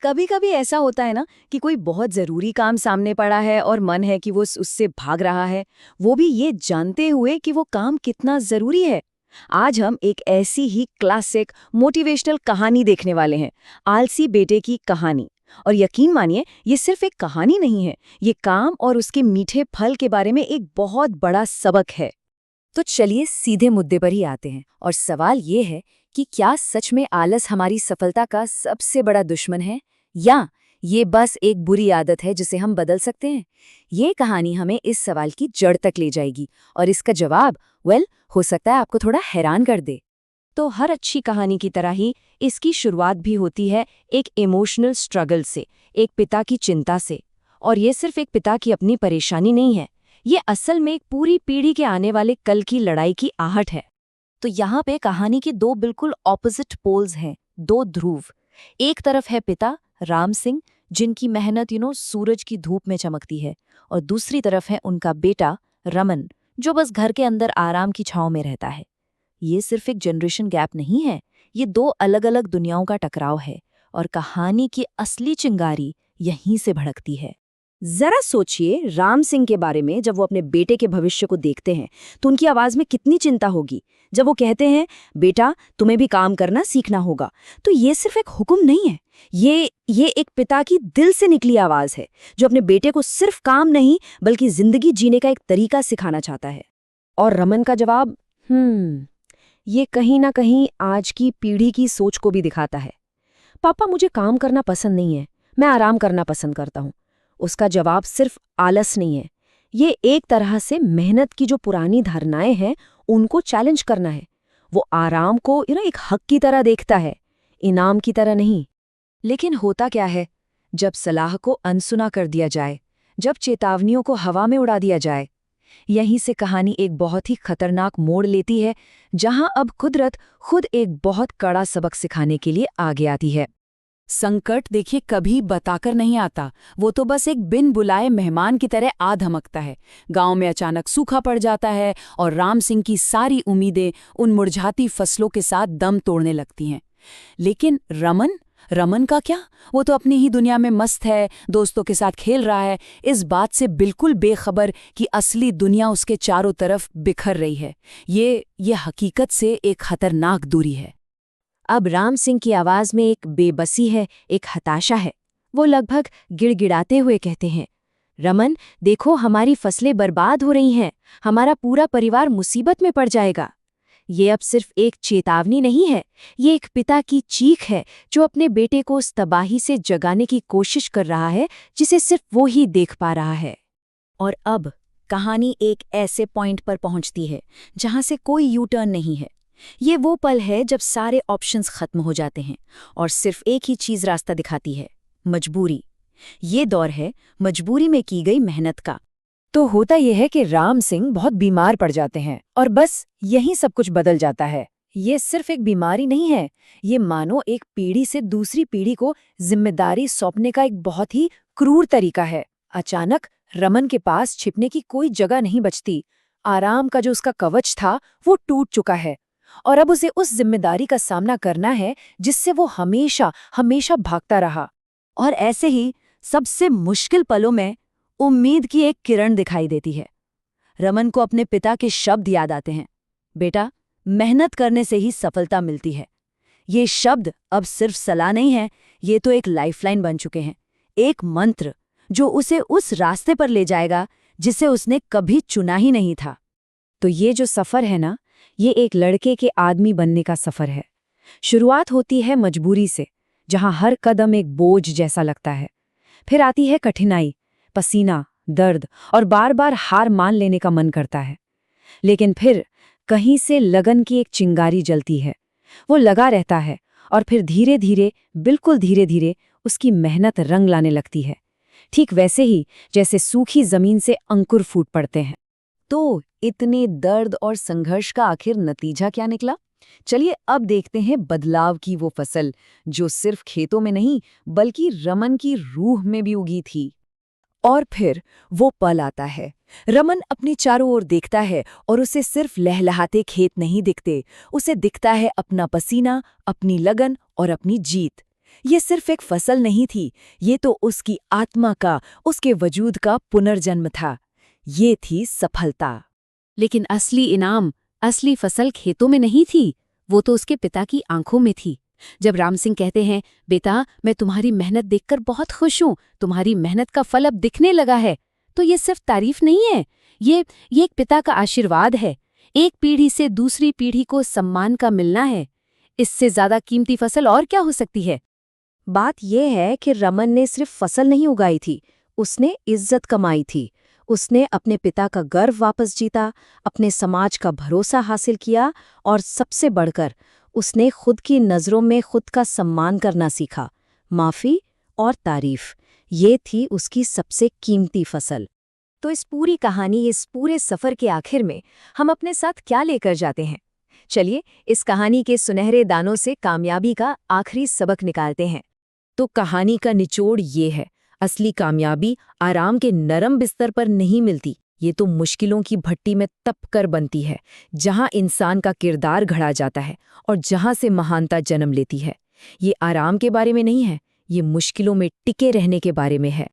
कभी कभी ऐसा होता है ना कि कोई बहुत जरूरी काम सामने पड़ा है और मन है कि वो उससे भाग रहा है, वो भी ये जानते हुए कि वो काम कितना जरूरी है। आज हम एक ऐसी ही क्लासिक मोटिवेशनल कहानी देखने वाले हैं, आलसी बेटे की कहानी। और यकीन मानिए, ये सिर्फ एक कहानी नहीं है, ये काम और उसके मीठे फल के बारे में एक बहुत बड़ा सबक है। तो चलिए सीधे मुद्दे पर ही आते हैं, और सवाल ये है कि क्या सच में आलस हमारी सफलता का सबसे बड़ा दुश्मन है, या ये बस एक बुरी आदत है जिसे हम बदल सकते हैं। ये कहानी हमें इस सवाल की जड़ तक ले जाएगी, और इसका जवाब हो सकता है आपको थोड़ा हैरान कर दे। तो हर अच्छी कहानी की तरह ही इसकी शुरुआत भी होती है एक इमोशनल स्ट्रगल से, एक पिता की चिंता से। और ये सिर्फ एक पिता की अपनी परेशानी नहीं है, ये असल में एक पूरी पीढ़ी के आने वाले कल की लड़ाई की आहट है। तो यहाँ पे कहानी के दो बिल्कुल ऑपोजिट पोल्स हैं, दो ध्रुव। एक तरफ है पिता राम सिंह, जिनकी मेहनत सूरज की धूप में चमकती है, और दूसरी तरफ है उनका बेटा रमन, जो बस घर के अंदर आराम की छांव में रहता है। ये सिर्फ एक जनरेशन गैप नहीं है, ये दो अलग अलग दुनियाओं का टकराव है, और कहानी की असली चिंगारी यहीं से भड़कती है। जरा सोचिए राम सिंह के बारे में, जब वो अपने बेटे के भविष्य को देखते हैं तो उनकी आवाज में कितनी चिंता होगी। जब वो कहते हैं, बेटा तुम्हें भी काम करना सीखना होगा, तो ये सिर्फ एक हुक्म नहीं है, ये एक पिता की दिल से निकली आवाज है, जो अपने बेटे को सिर्फ काम नहीं बल्कि जिंदगी जीने का एक तरीका सिखाना चाहता है। और रमन का जवाब ये कहीं ना कहीं आज की पीढ़ी की सोच को भी दिखाता है। पापा मुझे काम करना पसंद नहीं है, मैं आराम करना पसंद करता हूँ। उसका जवाब सिर्फ आलस नहीं है, ये एक तरह से मेहनत की जो पुरानी धारणाएं हैं उनको चैलेंज करना है। वो आराम को एक हक की तरह देखता है, इनाम की तरह नहीं। लेकिन होता क्या है, जब सलाह को अनसुना कर दिया जाए, जब चेतावनियों को हवा में उड़ा दिया जाए, यहीं से कहानी एक बहुत ही खतरनाक मोड़ लेती है, जहां अब कुदरत खुद एक बहुत कड़ा सबक सिखाने के लिए आगे आती है। संकट देखिए कभी बताकर नहीं आता, वो तो बस एक बिन बुलाए मेहमान की तरह आ धमकता है। गांव में अचानक सूखा पड़ जाता है और राम सिंह की सारी उम्मीदें उन मुरझाती फसलों के साथ दम तोड़ने लगती हैं। लेकिन रमन का क्या? वो तो अपनी ही दुनिया में मस्त है, दोस्तों के साथ खेल रहा है, इस बात से बिल्कुल बेखबर कि असली दुनिया उसके चारों तरफ बिखर रही है। ये हकीकत से एक खतरनाक दूरी है। अब राम सिंह की आवाज में एक बेबसी है, एक हताशा है। वो लगभग गिड़गिड़ाते हुए कहते हैं, रमन देखो हमारी फसलें बर्बाद हो रही हैं, हमारा पूरा परिवार मुसीबत में पड़ जाएगा। ये अब सिर्फ एक चेतावनी नहीं है, ये एक पिता की चीख है जो अपने बेटे को उस तबाही से जगाने की कोशिश कर रहा है जिसे सिर्फ वो ही देख पा रहा है। और अब कहानी एक ऐसे पॉइंट पर पहुंचती है जहां से कोई यू टर्न नहीं है। ये वो पल है जब सारे ऑप्शंस खत्म हो जाते हैं और सिर्फ एक ही चीज रास्ता दिखाती है, मजबूरी। ये दौर है मजबूरी में की गई मेहनत का। तो होता यह है कि राम सिंह बहुत बीमार पड़ जाते हैं और बस यहीं सब कुछ बदल जाता है। ये सिर्फ एक बीमारी नहीं है, ये मानो एक पीढ़ी से दूसरी पीढ़ी को जिम्मेदारी सौंपने का एक बहुत ही क्रूर तरीका है। अचानक रमन के पास छिपने की कोई जगह नहीं बचती। आराम का जो उसका कवच था वो टूट चुका है, और अब उसे उस जिम्मेदारी का सामना करना है जिससे वो हमेशा हमेशा भागता रहा। और ऐसे ही सबसे मुश्किल पलों में उम्मीद की एक किरण दिखाई देती है। रमन को अपने पिता के शब्द याद आते हैं, बेटा मेहनत करने से ही सफलता मिलती है। ये शब्द अब सिर्फ सलाह नहीं है, ये तो एक लाइफलाइन बन चुके हैं, एक मंत्र जो उसे उस रास्ते पर ले जाएगा जिसे उसने कभी चुना ही नहीं था। तो ये जो सफर है ना, ये एक लड़के के आदमी बनने का सफर है। शुरुआत होती है मजबूरी से, जहां हर कदम एक बोझ जैसा लगता है। फिर आती है कठिनाई, पसीना, दर्द और बार बार हार मान लेने का मन करता है। लेकिन फिर कहीं से लगन की एक चिंगारी जलती है। वो लगा रहता है और फिर धीरे धीरे, बिल्कुल धीरे धीरे उसकी मेहनत रंग लाने लगती है। ठीक वैसे ही जैसे सूखी जमीन से अंकुर फूट पड़ते हैं। तो इतने दर्द और संघर्ष का आखिर नतीजा क्या निकला? चलिए अब देखते हैं बदलाव की वो फसल जो सिर्फ खेतों में नहीं बल्कि रमन की रूह में भी उगी थी। और फिर वो पल आता है, रमन अपने चारों ओर देखता है और उसे सिर्फ लहलहाते खेत नहीं दिखते, उसे दिखता है अपना पसीना, अपनी लगन और अपनी जीत। ये सिर्फ एक फसल नहीं थी, ये तो उसकी आत्मा का, उसके वजूद का पुनर्जन्म था। ये थी सफलता। लेकिन असली इनाम, असली फसल खेतों में नहीं थी, वो तो उसके पिता की आंखों में थी। जब राम सिंह कहते हैं, बेटा मैं तुम्हारी मेहनत देखकर बहुत खुश हूँ, तुम्हारी मेहनत का फल अब दिखने लगा है, तो ये सिर्फ तारीफ नहीं है, ये एक पिता का आशीर्वाद है। एक पीढ़ी से दूसरी पीढ़ी को सम्मान का मिलना है। इससे ज्यादा कीमती फसल और क्या हो सकती है। बात यह है कि रमन ने सिर्फ फसल नहीं उगाई थी, उसने इज्जत कमाई थी। उसने अपने पिता का गर्व वापस जीता, अपने समाज का भरोसा हासिल किया और सबसे बढ़कर उसने खुद की नज़रों में खुद का सम्मान करना सीखा। माफ़ी और तारीफ, ये थी उसकी सबसे कीमती फसल। तो इस पूरी कहानी, इस पूरे सफ़र के आखिर में हम अपने साथ क्या लेकर जाते हैं? चलिए इस कहानी के सुनहरे दानों से कामयाबी का आखिरी सबक निकालते हैं। तो कहानी का निचोड़ ये है, असली कामयाबी आराम के नरम बिस्तर पर नहीं मिलती, ये तो मुश्किलों की भट्टी में तप कर बनती है, जहाँ इंसान का किरदार घड़ा जाता है और जहाँ से महानता जन्म लेती है। ये आराम के बारे में नहीं है, ये मुश्किलों में टिके रहने के बारे में है।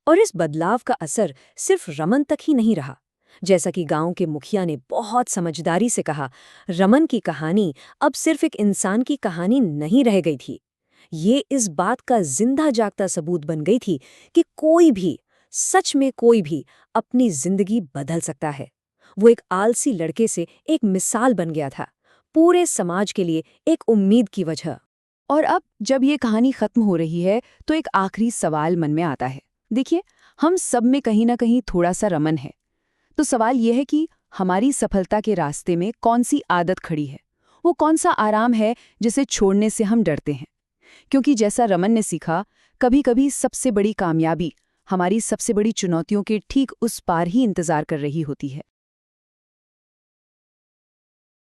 और इस बदलाव का असर सिर्फ रमन तक ही नहीं रहा। जैसा कि गांव के मुखिया ने बहुत समझदारी से कहा, रमन की कहानी अब सिर्फ एक इंसान की कहानी नहीं रह गई थी, ये इस बात का जिंदा जागता सबूत बन गई थी कि कोई भी, सच में कोई भी, अपनी जिंदगी बदल सकता है। वो एक आलसी लड़के से एक मिसाल बन गया था, पूरे समाज के लिए एक उम्मीद की वजह। और अब जब ये कहानी खत्म हो रही है तो एक आखिरी सवाल मन में आता है। देखिए, हम सब में कहीं ना कहीं थोड़ा सा रमन है। तो सवाल यह है कि हमारी सफलता के रास्ते में कौन सी आदत खड़ी है, वो कौन सा आराम है जिसे छोड़ने से हम डरते हैं। क्योंकि जैसा रमन ने सीखा, कभी कभी सबसे बड़ी कामयाबी हमारी सबसे बड़ी चुनौतियों के ठीक उस पार ही इंतजार कर रही होती है।